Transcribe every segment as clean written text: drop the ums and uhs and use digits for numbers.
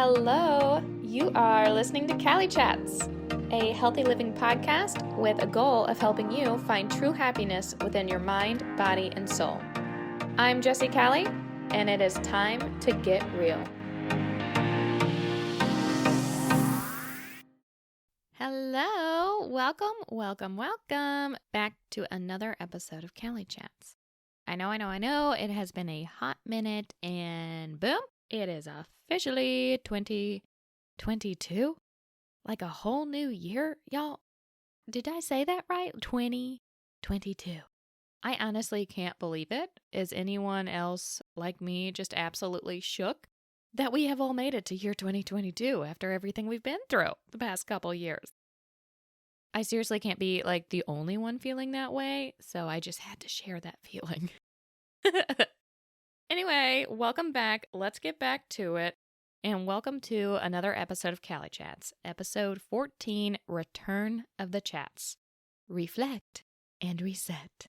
Hello, you are listening to Cali Chats, a healthy living podcast with a goal of helping you find true happiness within your mind, body, and soul. I'm Jessie Cali, and it is time to get real. Hello, welcome back to another episode of Cali Chats. I know, it has been a hot minute, and boom, it is officially 2022. Like a whole new year, y'all. Did I say that right? 2022. I honestly can't believe it. Is anyone else like me just absolutely shook that we have all made it to year 2022 after everything we've been through the past couple years? I seriously can't be like the only one feeling that way, so I just had to share that feeling. Anyway, welcome back. Let's get back to it. And welcome to another episode of Cali Chats, episode 14, Return of the Chats. Reflect and reset.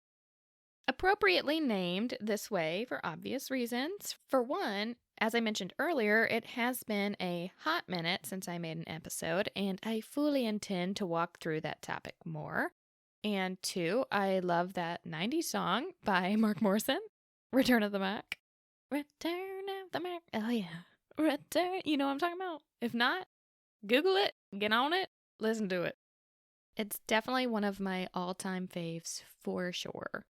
Appropriately named this way for obvious reasons. For one, as I mentioned earlier, it has been a hot minute since I made an episode, and I fully intend to walk through that topic more. And two, I love that 90s song by Mark Morrison, Return of the Mac. Return of the Mac. Oh, yeah. Return. You know what I'm talking about? If not, Google it, get on it, listen to it. It's definitely one of my all-time faves for sure.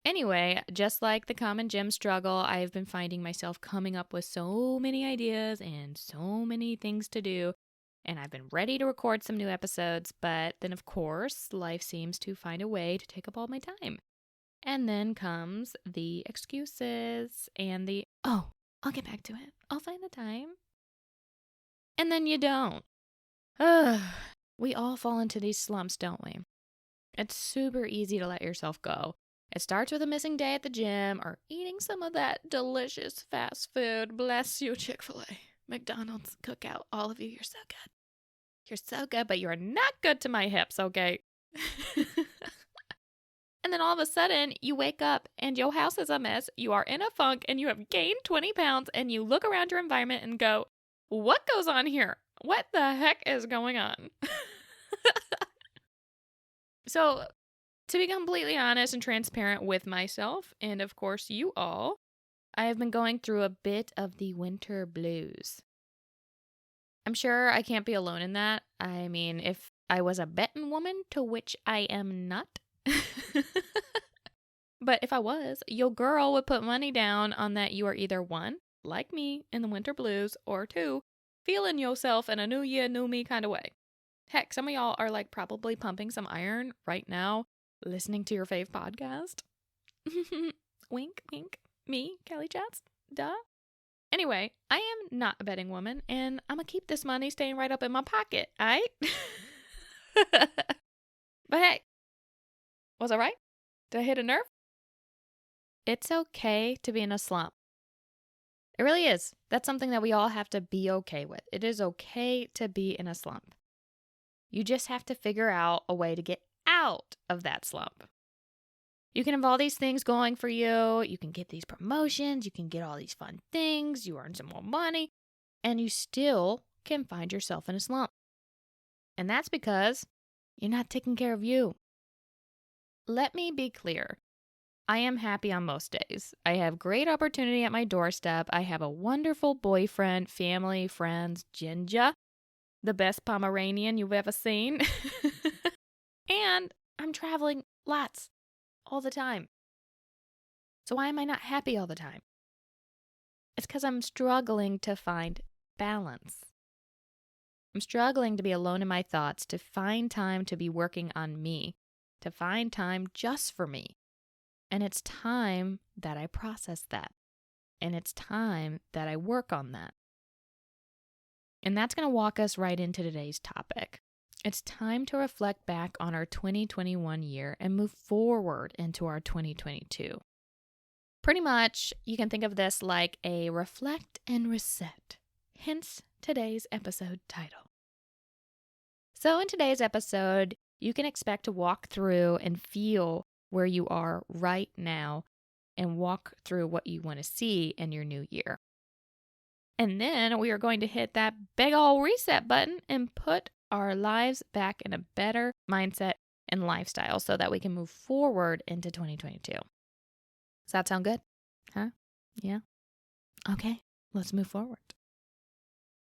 Anyway, just like the common gym struggle, I've been finding myself coming up with so many ideas and so many things to do, and I've been ready to record some new episodes, but then of course, life seems to find a way to take up all my time. And then comes the excuses and oh, I'll get back to it. I'll find the time. And then you don't. We all fall into these slumps, don't we? It's super easy to let yourself go. It starts with a missing day at the gym or eating some of that delicious fast food. Bless you, Chick-fil-A, McDonald's, Cookout, all of you, you're so good. You're so good, but you're not good to my hips, okay? And then all of a sudden, you wake up and your house is a mess, you are in a funk, and you have gained 20 pounds, and you look around your environment and go, what goes on here? What the heck is going on? So, to be completely honest and transparent with myself, and of course you all, I have been going through a bit of the winter blues. I'm sure I can't be alone in that. I mean, if I was a betting woman, to which I am not, but if I was, your girl would put money down on that you are either one, like me in the winter blues, or two, feeling yourself in a new year, new me kind of way. Heck, some of y'all are like probably pumping some iron right now, listening to your fave podcast. Wink, wink. Me, Cali Chats. Duh. Anyway, I am not a betting woman, and I'm gonna keep this money staying right up in my pocket, aight? But hey, was I right? Did I hit a nerve? It's okay to be in a slump. It really is. That's something that we all have to be okay with. It is okay to be in a slump. You just have to figure out a way to get out of that slump. You can have all these things going for you. You can get these promotions. You can get all these fun things. You earn some more money. And you still can find yourself in a slump. And that's because you're not taking care of you. Let me be clear. I am happy on most days. I have great opportunity at my doorstep. I have a wonderful boyfriend, family, friends, Ginger, the best Pomeranian you've ever seen. And I'm traveling lots, all the time. So why am I not happy all the time? It's because I'm struggling to find balance. I'm struggling to be alone in my thoughts, to find time to be working on me, to find time just for me. And it's time that I process that. And it's time that I work on that. And that's going to walk us right into today's topic. It's time to reflect back on our 2021 year and move forward into our 2022. Pretty much, you can think of this like a reflect and reset, hence today's episode title. So in today's episode, you can expect to walk through and feel where you are right now and walk through what you want to see in your new year. And then we are going to hit that big ol' reset button and put our lives back in a better mindset and lifestyle so that we can move forward into 2022. Does that sound good? Huh? Yeah? Okay, let's move forward.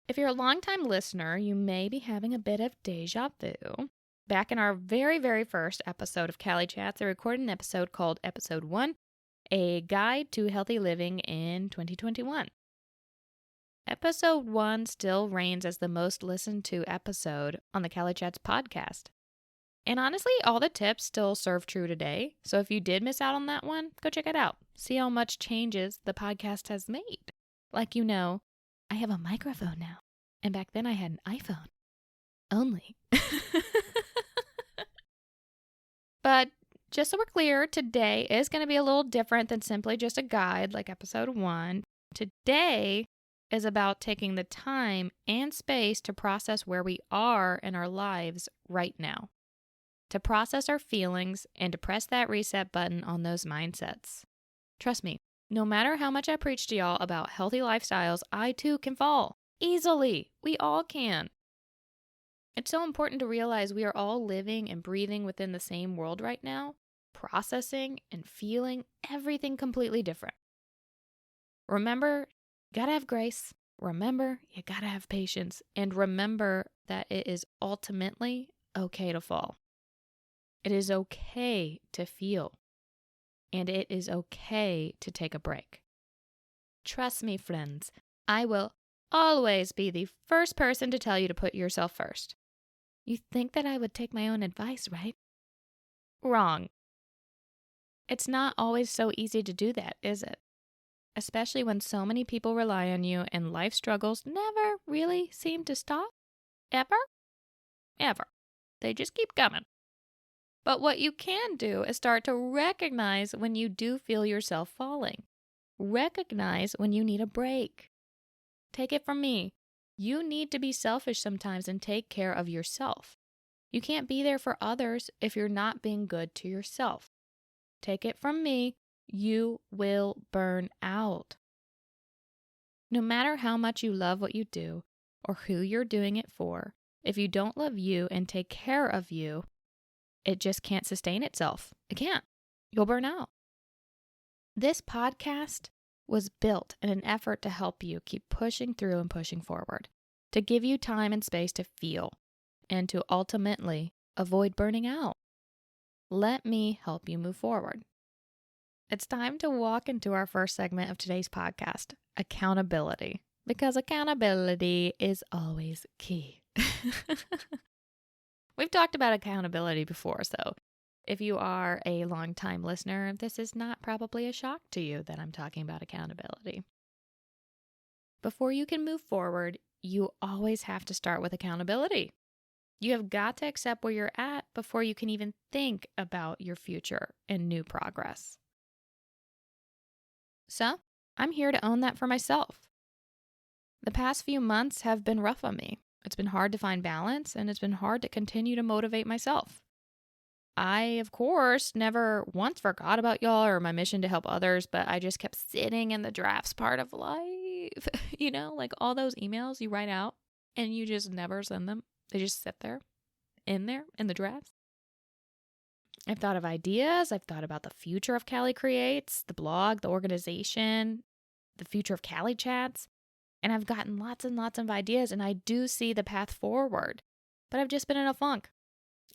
If you're a longtime listener, you may be having a bit of deja vu. Back in our very, very first episode of Cali Chats, I recorded an episode called Episode 1, A Guide to Healthy Living in 2021. Episode 1 still reigns as the most listened to episode on the Cali Chats podcast. And honestly, all the tips still serve true today. So if you did miss out on that one, go check it out. See how much changes the podcast has made. Like you know, I have a microphone now. And back then I had an iPhone. Only. But just so we're clear, today is going to be a little different than simply just a guide like episode 1. Today is about taking the time and space to process where we are in our lives right now. To process our feelings and to press that reset button on those mindsets. Trust me, no matter how much I preach to y'all about healthy lifestyles, I too can fall. Easily. We all can. It's so important to realize we are all living and breathing within the same world right now, processing and feeling everything completely different. Remember, you gotta have grace. Remember, you gotta have patience. And remember that it is ultimately okay to fall. It is okay to feel. And it is okay to take a break. Trust me, friends, I will always be the first person to tell you to put yourself first. You think that I would take my own advice, right? Wrong. It's not always so easy to do that, is it? Especially when so many people rely on you and life struggles never really seem to stop. Ever. They just keep coming. But what you can do is start to recognize when you do feel yourself falling. Recognize when you need a break. Take it from me. You need to be selfish sometimes and take care of yourself. You can't be there for others if you're not being good to yourself. Take it from me. You will burn out. No matter how much you love what you do or who you're doing it for, if you don't love you and take care of you, it just can't sustain itself. It can't. You'll burn out. This podcast was built in an effort to help you keep pushing through and pushing forward, to give you time and space to feel, and to ultimately avoid burning out. Let me help you move forward. It's time to walk into our first segment of today's podcast, accountability, because accountability is always key. We've talked about accountability before, so if you are a longtime listener, this is not probably a shock to you that I'm talking about accountability. Before you can move forward, you always have to start with accountability. You have got to accept where you're at before you can even think about your future and new progress. So, I'm here to own that for myself. The past few months have been rough on me. It's been hard to find balance, and it's been hard to continue to motivate myself. I, of course, never once forgot about y'all or my mission to help others, but I just kept sitting in the drafts part of life. You know, like all those emails you write out and you just never send them. They just sit there in the drafts. I've thought of ideas. I've thought about the future of Cali Creates, the blog, the organization, the future of Cali Chats. And I've gotten lots and lots of ideas, and I do see the path forward. But I've just been in a funk.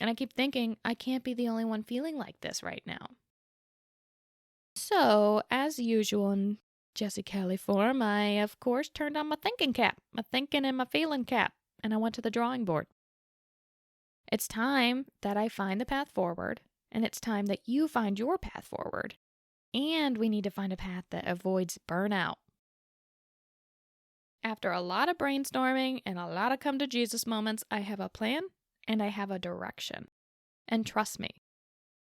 And I keep thinking, I can't be the only one feeling like this right now. So, as usual in Jessie Cali form, I, of course, turned on my thinking cap, my thinking and my feeling cap, and I went to the drawing board. It's time that I find the path forward, and it's time that you find your path forward. And we need to find a path that avoids burnout. After a lot of brainstorming and a lot of come to Jesus moments, I have a plan and I have a direction. And trust me,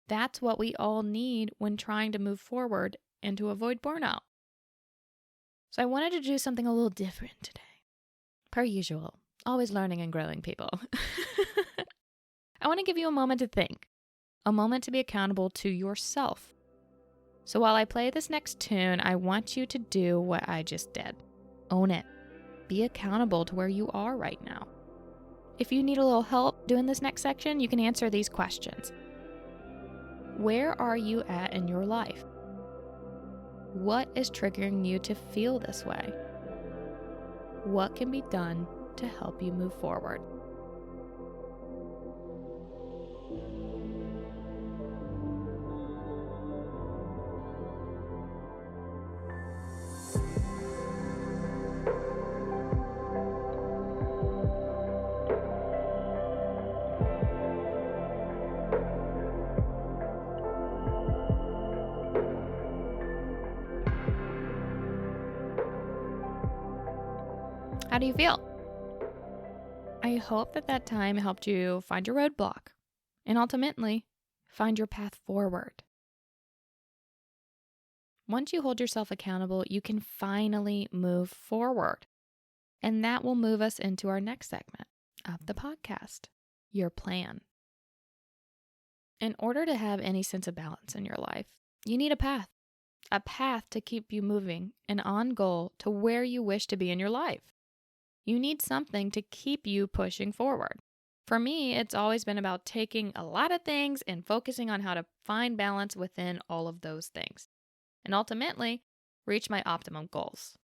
that's what we all need when trying to move forward and to avoid burnout. So I wanted to do something a little different today. Per usual, always learning and growing, people. I want to give you a moment to think, a moment to be accountable to yourself. So while I play this next tune, I want you to do what I just did. Own it. be accountable to where you are right now. If you need a little help doing this next section, you can answer these questions. Where are you at in your life? What is triggering you to feel this way? What can be done to help you move forward? How do you feel? I hope that time helped you find your roadblock and ultimately find your path forward. Once you hold yourself accountable, you can finally move forward. And that will move us into our next segment of the podcast, your plan. In order to have any sense of balance in your life, you need a path to keep you moving and on goal to where you wish to be in your life. You need something to keep you pushing forward. For me, it's always been about taking a lot of things and focusing on how to find balance within all of those things, and ultimately reach my optimum goals.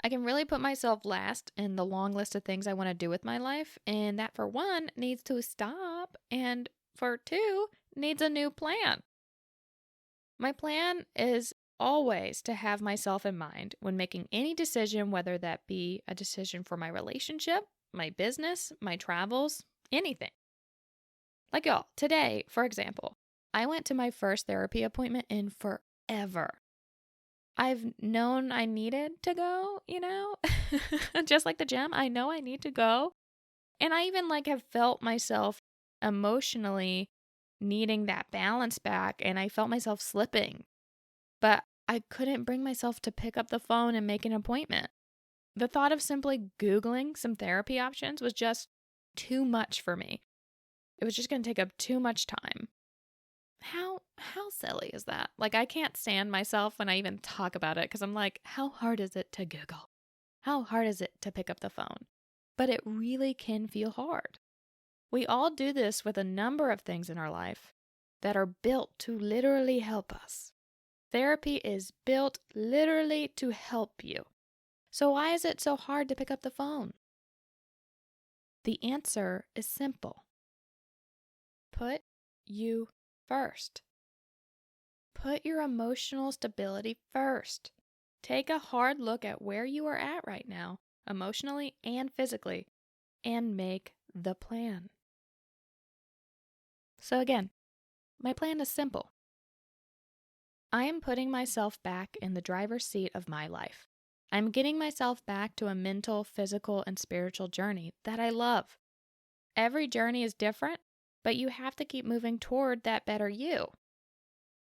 I can really put myself last in the long list of things I want to do with my life, and that for one needs to stop, and for two needs a new plan. My plan is always to have myself in mind when making any decision, whether that be a decision for my relationship, my business, my travels, anything. Like y'all, today, for example, I went to my first therapy appointment in forever. I've known I needed to go, just like the gym, I know I need to go. And I even have felt myself emotionally needing that balance back, and I felt myself slipping. But I couldn't bring myself to pick up the phone and make an appointment. The thought of simply Googling some therapy options was just too much for me. It was just going to take up too much time. How silly is that? I can't stand myself when I even talk about it because I'm like, how hard is it to Google? How hard is it to pick up the phone? But it really can feel hard. We all do this with a number of things in our life that are built to literally help us. Therapy is built literally to help you. So why is it so hard to pick up the phone? The answer is simple. Put you first. Put your emotional stability first. Take a hard look at where you are at right now, emotionally and physically, and make the plan. So again, my plan is simple. I am putting myself back in the driver's seat of my life. I'm getting myself back to a mental, physical, and spiritual journey that I love. Every journey is different, but you have to keep moving toward that better you.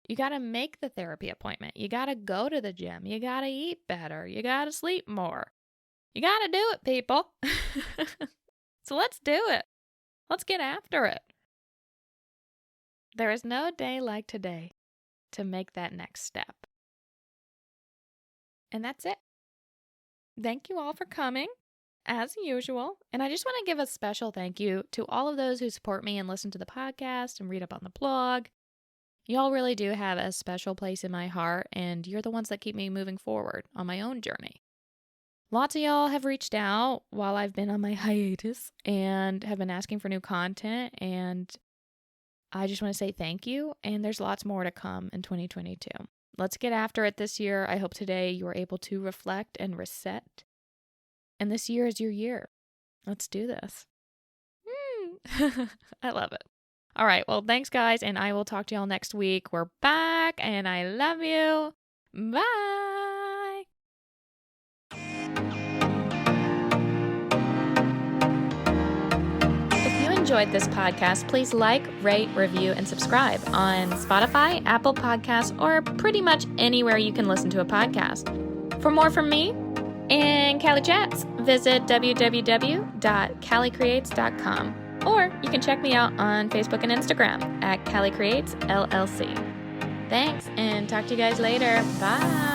You got to make the therapy appointment. You got to go to the gym. You got to eat better. You got to sleep more. You got to do it, people. So let's do it. Let's get after it. There is no day like today to make that next step. And that's it. Thank you all for coming, as usual. And I just want to give a special thank you to all of those who support me and listen to the podcast and read up on the blog. Y'all really do have a special place in my heart, and you're the ones that keep me moving forward on my own journey. Lots of y'all have reached out while I've been on my hiatus and have been asking for new content, and I just want to say thank you, and there's lots more to come in 2022. Let's get after it this year. I hope today you are able to reflect and reset, and this year is your year. Let's do this. I love it. All right, well, thanks, guys, and I will talk to y'all next week. We're back, and I love you. Bye. If you enjoyed this podcast, please like, rate, review, and subscribe on Spotify, Apple Podcasts, or pretty much anywhere you can listen to a podcast. For more from me and Cali Chats, visit www.calicreates.com. Or you can check me out on Facebook and Instagram at Cali Creates LLC. Thanks, and talk to you guys later. Bye.